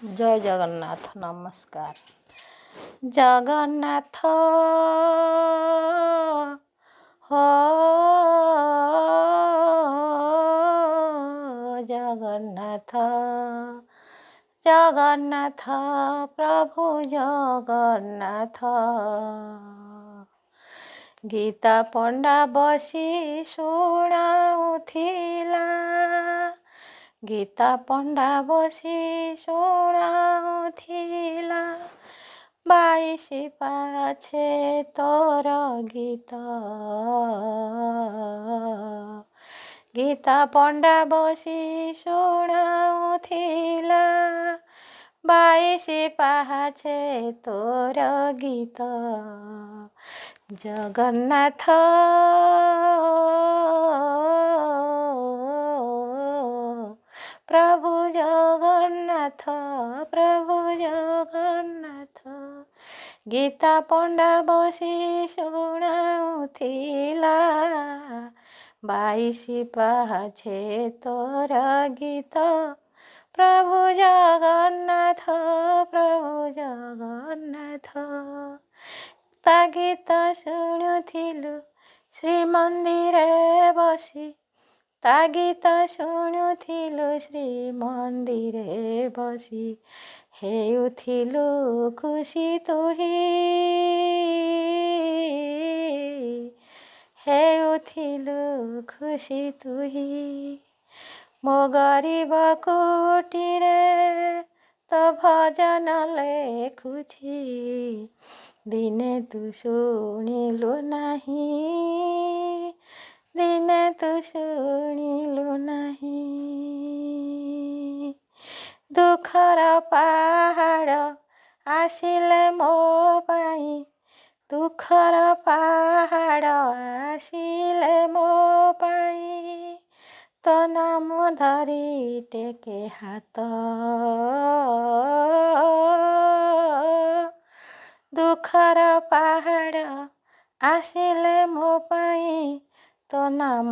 जय जगन्नाथ। नमस्कार। जगन्नाथ हो जगन्नाथ जगन्नाथ प्रभु जगन्नाथ गीता पंडा बसी शुणाउथिला गीता पंडा बसी शुणाउथिला 22 पाछे तोर गीत गीता पंडा बसी शुणाउथिला 22 पाछे तोर गीत जगन्नाथ प्रभु जगन्नाथ प्रभु जगन्नाथ गीता पंडा बसी शुणाउथिला 22 पाछे तोर गीत प्रभु जगन्नाथ ता गीत शुणुथिलु श्रीमंदिरे बसी ता गीत शुणुथिलु श्रीमंदिरे बसी हेउथिलु खुशी तुही हेउथिलु खुशी तुही मो गरीब कुटीरे तो भजन लेखुछि दिने तू शुणिलु नहीं दिने तू शुणिलु नहीं दुखर पहाड़ आसिले मो पाई दुखर पहाड़ आसिले मो पाई तो नाम धरी टेके हाथ दुखर पहाड़ आसिले मो पाई तो नाम